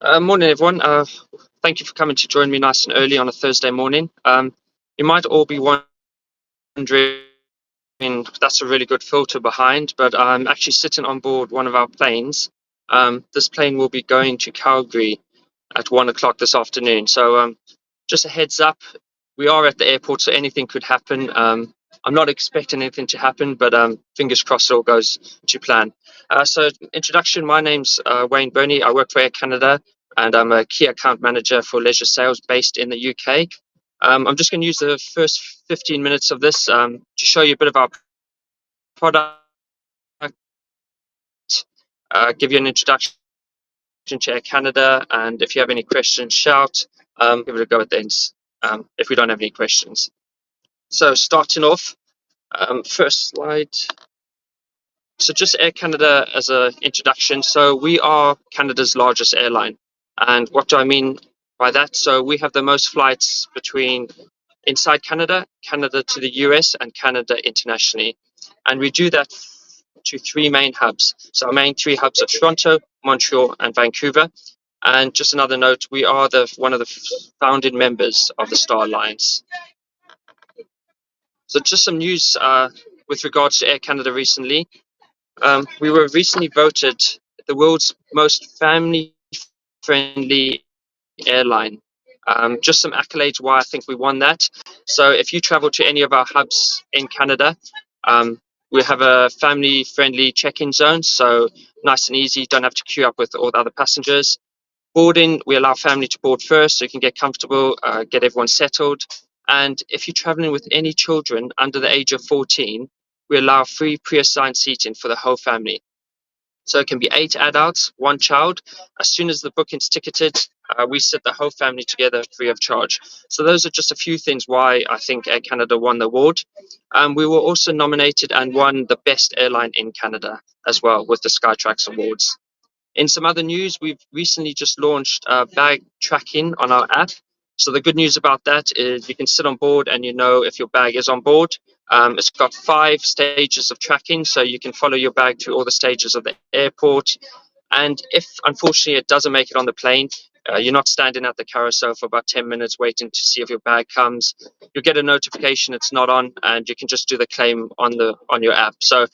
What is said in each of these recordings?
Morning, everyone. Thank you for coming to join me nice and early on a Thursday morning. You might all be wondering, that's a really good filter behind, but I'm actually sitting on board one of our planes. This plane will be going to Calgary at 1 o'clock this afternoon. So just a heads up, we are at the airport, so anything could happen. I'm not expecting anything to happen, but fingers crossed it all goes to plan. So introduction, my name's Wayne Burney. I work for Air Canada, and I'm a key account manager for leisure sales based in the UK. I'm just going to use the first 15 minutes of this to show you a bit of our product, give you an introduction to Air Canada, and if you have any questions, shout. Give it a go at the end if we don't have any questions. So starting off, first slide. So just Air Canada as an introduction. So we are Canada's largest airline. And what do I mean by that? So we have the most flights between inside Canada, Canada to the US, and Canada internationally. And we do that to three main hubs. So our main three hubs are Toronto, Montreal, and Vancouver. And just another note, we are one of the founding members of the Star Alliance. So just some news with regards to Air Canada recently. We were recently voted the world's most family-friendly airline. Just some accolades why I think we won that. So if you travel to any of our hubs in Canada, we have a family-friendly check-in zone, so nice and easy. Don't have to queue up with all the other passengers. Boarding, we allow family to board first so you can get comfortable, get everyone settled. And if you're traveling with any children under the age of 14, we allow free pre-assigned seating for the whole family. So it can be 8 adults, 1 child. As soon as the booking's ticketed, we sit the whole family together free of charge. So those are just a few things why I think Air Canada won the award. We were also nominated and won the best airline in Canada as well with the Skytrax Awards. In some other news, we've recently just launched bag tracking on our app. So the good news about that is you can sit on board and you know if your bag is on board. It's got 5 stages of tracking, so you can follow your bag through all the stages of the airport. And if unfortunately it doesn't make it on the plane, you're not standing at the carousel for about 10 minutes waiting to see if your bag comes. You'll get a notification it's not on, and you can just do the claim on your app. So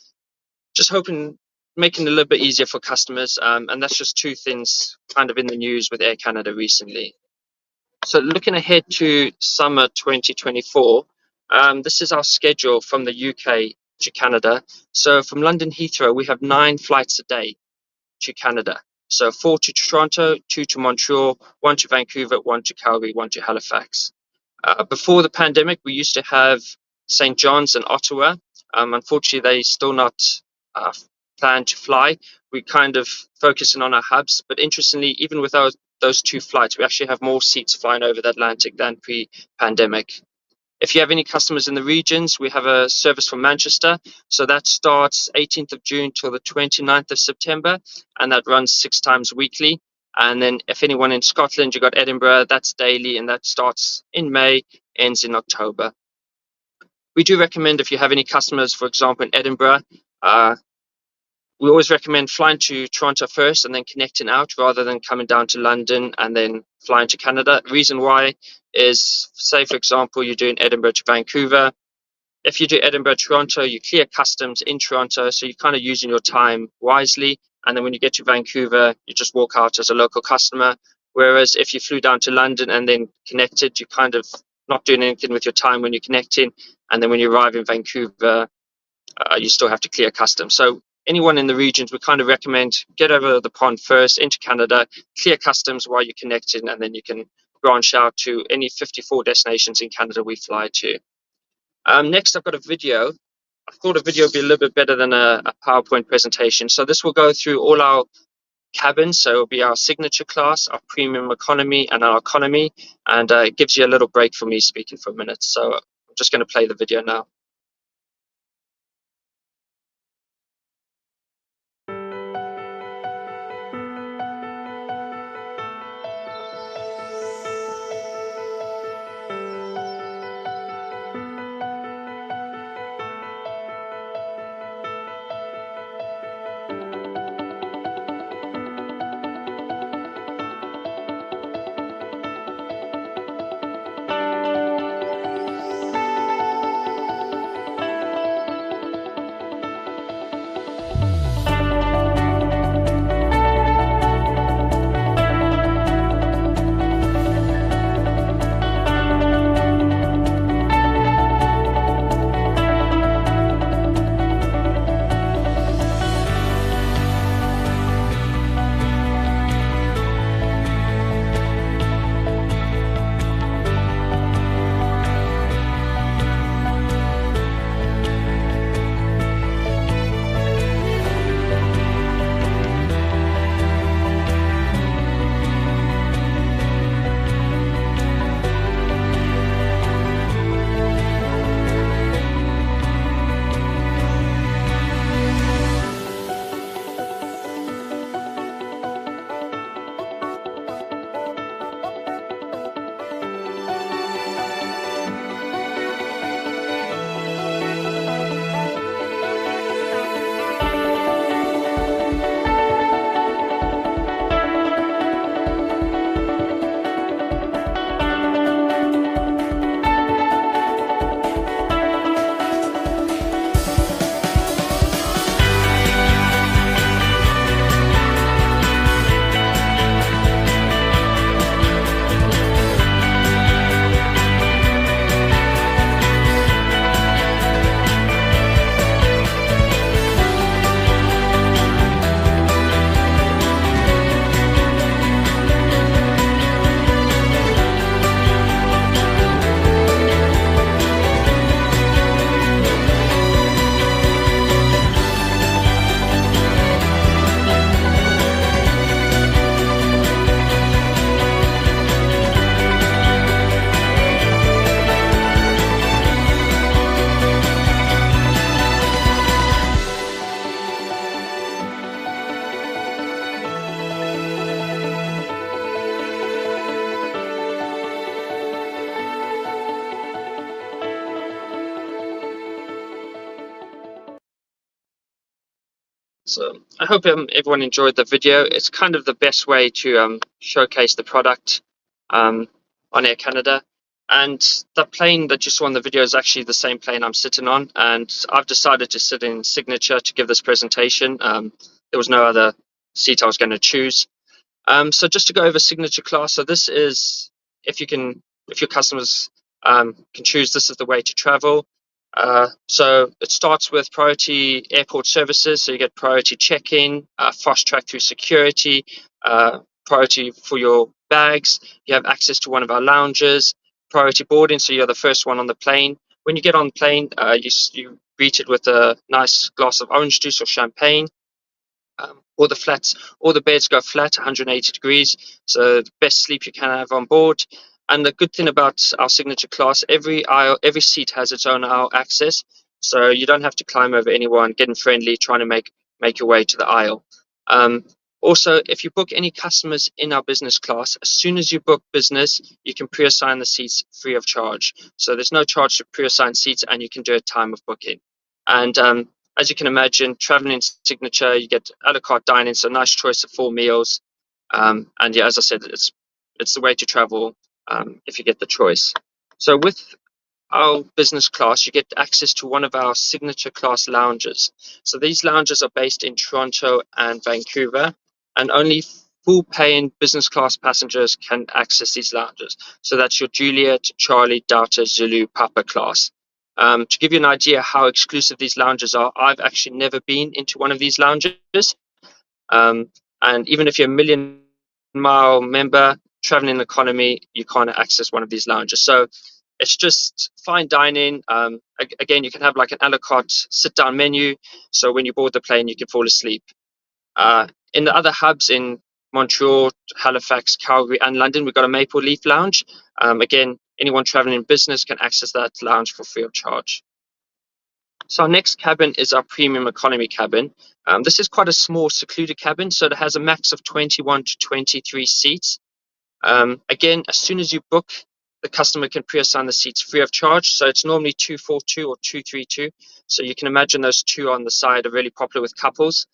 just hoping making it a little bit easier for customers, and that's just 2 things kind of in the news with Air Canada recently. So looking ahead to summer 2024, this is our schedule from the UK to Canada. So from London Heathrow, we have 9 flights a day to Canada. So 4 to Toronto, 2 to Montreal, 1 to Vancouver, 1 to Calgary, 1 to Halifax. Before the pandemic, we used to have St. John's and Ottawa. Unfortunately, they still not plan to fly. We're kind of focusing on our hubs. But interestingly, even without those 2 flights, we actually have more seats flying over the Atlantic than pre-pandemic. If you have any customers in the regions, we have a service from Manchester. So that starts 18th of June till the 29th of September, and that runs 6 times weekly. And then if anyone in Scotland, you've got Edinburgh, that's daily, and that starts in May, ends in October. We do recommend if you have any customers, for example, in Edinburgh, we always recommend flying to Toronto first and then connecting out rather than coming down to London and then flying to Canada. Reason why is, say, for example, you're doing Edinburgh to Vancouver. If you do Edinburgh, Toronto, you clear customs in Toronto, so you're kind of using your time wisely. And then when you get to Vancouver, you just walk out as a local customer. Whereas if you flew down to London and then connected, you're kind of not doing anything with your time when you're connecting. And then when you arrive in Vancouver, you still have to clear customs. So anyone in the regions, we kind of recommend get over the pond first into Canada, clear customs while you're connected, and then you can branch out to any 54 destinations in Canada we fly to. Next, I've got a video. I thought a video would be a little bit better than a PowerPoint presentation. So this will go through all our cabins. So it'll be our signature class, our premium economy, and our economy. And it gives you a little break for me speaking for a minute. So I'm just going to play the video now. So I hope everyone enjoyed the video. It's kind of the best way to showcase the product um, on Air Canada. And the plane that you saw in the video is actually the same plane I'm sitting on. And I've decided to sit in Signature to give this presentation. There was no other seat I was going to choose. So just to go over Signature Class, so this is, if your customers can choose, this is the way to travel. So it starts with priority airport services. So you get priority check-in, fast track through security, priority for your bags. You have access to one of our lounges, priority boarding. So you're the first one on the plane. When you get on the plane, you greeted with a nice glass of orange juice or champagne. All the beds go flat 180 degrees, so the best sleep you can have on board. And the good thing about our Signature Class, every seat has its own aisle access, so you don't have to climb over anyone, getting friendly, trying to make your way to the aisle. Um, Also, if you book any customers in our business class, as soon as you book business, you can pre-assign the seats free of charge. So there's no charge to pre-assign seats, and you can do it time of booking. And as you can imagine, traveling in Signature, you get a la carte dining, so a nice choice of 4 meals. And yeah, as I said, it's the way to travel if you get the choice. So with our business class, you get access to one of our Signature Class lounges. So these lounges are based in Toronto and Vancouver, and only full paying business class passengers can access these lounges. So that's your Juliet, Charlie, Delta, Zulu, Papa class. To give you an idea how exclusive these lounges are, I've actually never been into one of these lounges. Um, and even if you're a million-mile member, traveling economy, you can't access one of these lounges. So it's just fine dining. Again, you can have like an a la carte sit-down menu. So when you board the plane, you can fall asleep. In the other hubs in Montreal, Halifax, Calgary, and London, we've got a Maple Leaf Lounge. Again, anyone traveling in business can access that lounge for free of charge. So our next cabin is our premium economy cabin. This is quite a small, secluded cabin, so it has a max of 21 to 23 seats. Again, as soon as you book, the customer can pre-assign the seats free of charge. So it's normally 242 or 232. So you can imagine those two on the side are really popular with couples.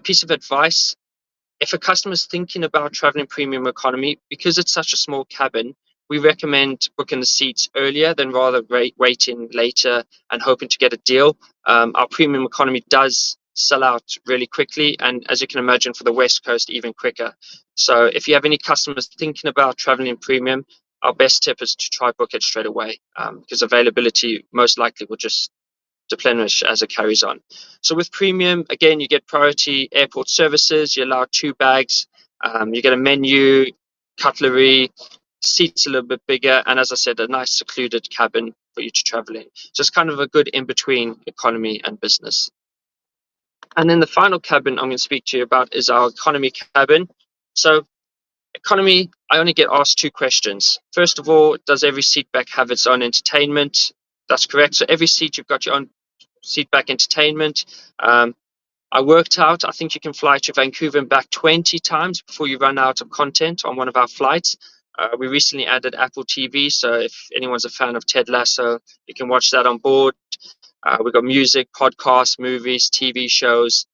Piece of advice: if a customer is thinking about traveling premium economy, because it's such a small cabin, we recommend booking the seats earlier than rather waiting later and hoping to get a deal. Our premium economy does sell out really quickly, and as you can imagine, for the West Coast, even quicker. So if you have any customers thinking about traveling in premium, our best tip is to try book it straight away, because availability most likely will just replenish as it carries on. So with premium, again, you get priority airport services. You're allowed 2 bags. You get a menu, cutlery, seats a little bit bigger, and as I said, a nice secluded cabin for you to travel in. So it's kind of a good in between economy and business. And then the final cabin I'm going to speak to you about is our economy cabin. So economy, I only get asked 2 questions. First of all, does every seat back have its own entertainment? That's correct. So every seat, you've got your own seat back entertainment. I worked out, I think you can fly to Vancouver and back 20 times before you run out of content on one of our flights. We recently added Apple TV, so if anyone's a fan of Ted Lasso, you can watch that on board. We've got music, podcasts, movies, TV shows.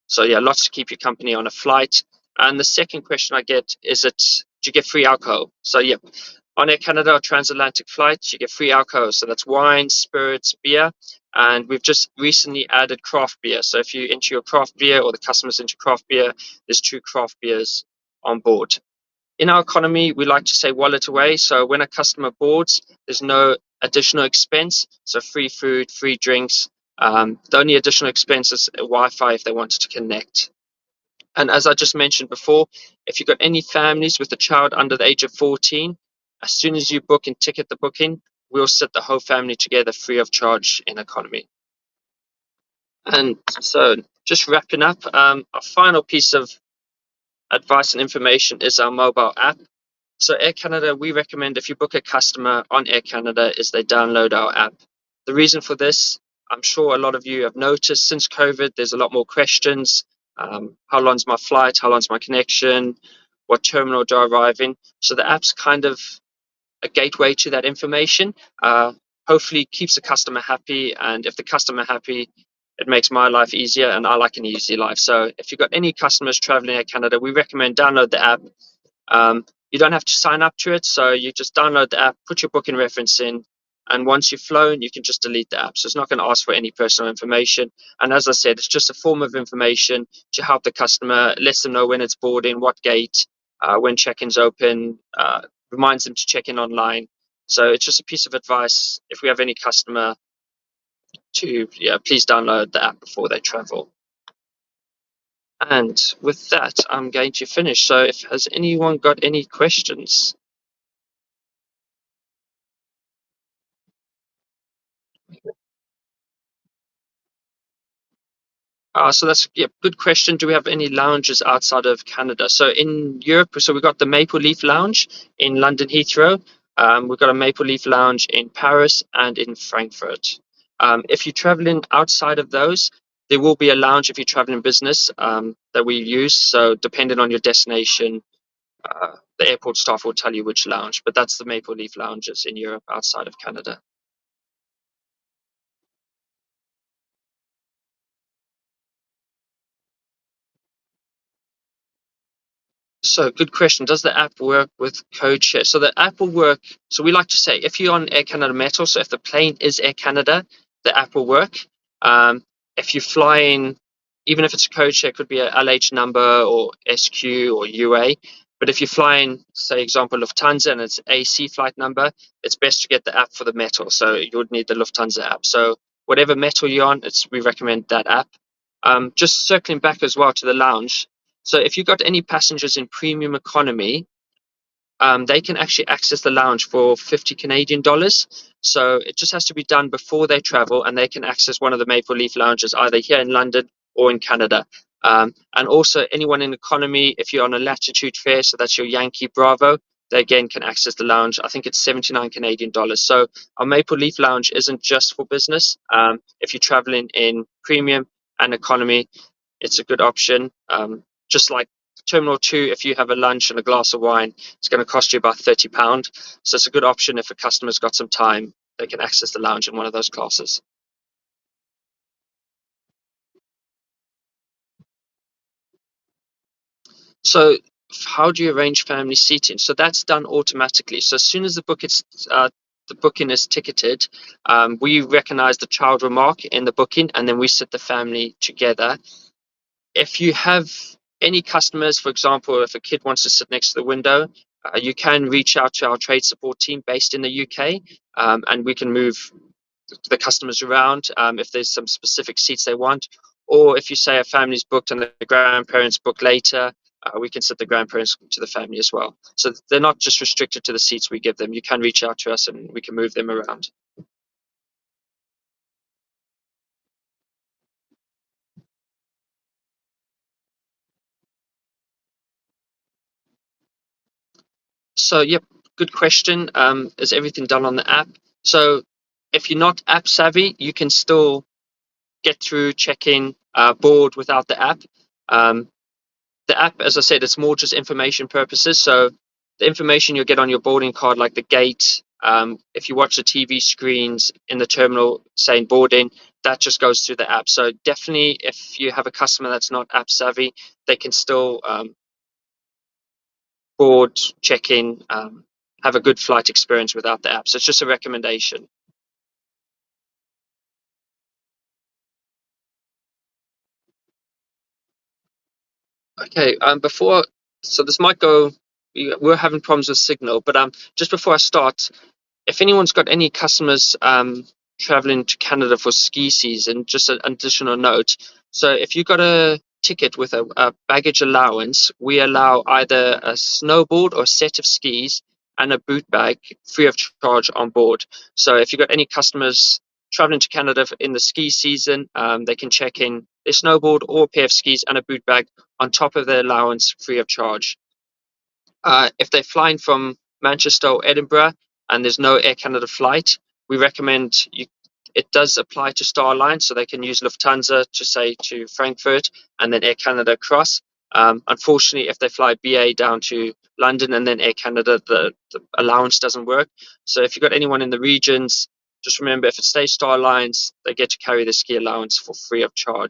So yeah, lots to keep you company on a flight. And the second question I get is, do you get free alcohol? So yeah, on Air Canada or transatlantic flights, you get free alcohol. So that's wine, spirits, beer. And we've just recently added craft beer. So if you're into your craft beer or the customers into craft beer, there's 2 craft beers on board. In our economy, we like to say wallet away. So when a customer boards, there's no additional expense. So free food, free drinks. The only additional expense is Wi-Fi if they wanted to connect. And as I just mentioned before, if you've got any families with a child under the age of 14, as soon as you book and ticket the booking, we'll sit the whole family together free of charge in economy. And so just wrapping up, our final piece of advice and information is our mobile app. So Air Canada, we recommend if you book a customer on Air Canada is they download our app. The reason for this, I'm sure a lot of you have noticed since COVID, there's a lot more questions. How long's my flight? How long's my connection? What terminal do I arrive in? So the app's kind of a gateway to that information. Hopefully keeps the customer happy, and if the customer happy, It makes my life easier, and I like an easy life. So if you've got any customers traveling Air Canada, we recommend download the app. You don't have to sign up to it, so you just download the app, put your booking reference in, and once you've flown, you can just delete the app. So it's not going to ask for any personal information. And as I said, it's just a form of information to help the customer, lets them know when it's boarding, what gate, when check-in's open, reminds them to check in online. So it's just a piece of advice if we have any customer to, yeah, please download the app before they travel. And with that, I'm going to finish. So if has anyone got any questions? So that's, yeah, good question. Do we have any lounges outside of Canada? So in Europe, so we've got the Maple Leaf Lounge in London Heathrow. We've got a Maple Leaf Lounge in Paris and in Frankfurt. If you're traveling outside of those, there will be a lounge if you're traveling business that we use. So depending on your destination, the airport staff will tell you which lounge. But that's the Maple Leaf Lounges in Europe outside of Canada. So, good question. Does the app work with code share? So the app will work. So we like to say if you're on Air Canada Metal, so if the plane is Air Canada, the app will work. If you're flying, even if it's a code share, it could be a LH number or SQ or UA. But if you're flying, say, example, Lufthansa and it's AC flight number, it's best to get the app for the Metal. So you would need the Lufthansa app. So whatever Metal you're on, we recommend that app. Just circling back as well to the lounge. So if you've got any passengers in premium economy, they can actually access the lounge for 50 Canadian dollars. So it just has to be done before they travel, and they can access one of the Maple Leaf lounges either here in London or in Canada. And also anyone in economy, if you're on a latitude fare, so that's your Yankee Bravo, they again can access the lounge. I think it's 79 Canadian dollars. So our Maple Leaf lounge isn't just for business. If you're traveling in premium and economy, it's a good option. Just like Terminal 2, if you have a lunch and a glass of wine, it's going to cost you about £30. So it's a good option if a customer's got some time, they can access the lounge in one of those classes. So how do you arrange family seating? So that's done automatically. So as soon as the booking is ticketed, we recognize the child remark in the booking, and then we sit the family together. If you have any customers, for example, if a kid wants to sit next to the window, you can reach out to our trade support team based in the UK, and we can move the customers around if there's some specific seats they want. Or if you say a family's booked and the grandparents book later, we can sit the grandparents to the family as well. So they're not just restricted to the seats we give them. You can reach out to us and we can move them around. So, yep, good question. Is everything done on the app? So, if you're not app savvy, you can still get through check-in, board without the app. The app, as I said, it's more just information purposes. So, the information you'll get on your boarding card, like the gate, if you watch the TV screens in the terminal saying boarding, that just goes through the app. So, definitely, if you have a customer that's not app savvy, they can still board, check in, have a good flight experience without the app. So it's just a recommendation. Okay, so this might go, we're having problems with signal, but just before I start, if anyone's got any customers traveling to Canada for ski season, just an additional note. So if you've got a ticket with a baggage allowance, we allow either a snowboard or a set of skis and a boot bag free of charge on board. So if you've got any customers traveling to Canada in the ski season, they can check in their snowboard or a pair of skis and a boot bag on top of their allowance free of charge. If they're flying from Manchester or Edinburgh and there's no Air Canada flight, we recommend it does apply to Star Alliance, so they can use Lufthansa to say to Frankfurt and then Air Canada across. Unfortunately, if they fly BA down to London and then Air Canada, the allowance doesn't work. So if you've got anyone in the regions, Just remember, if it's Star Alliance, they get to carry the ski allowance for free of charge.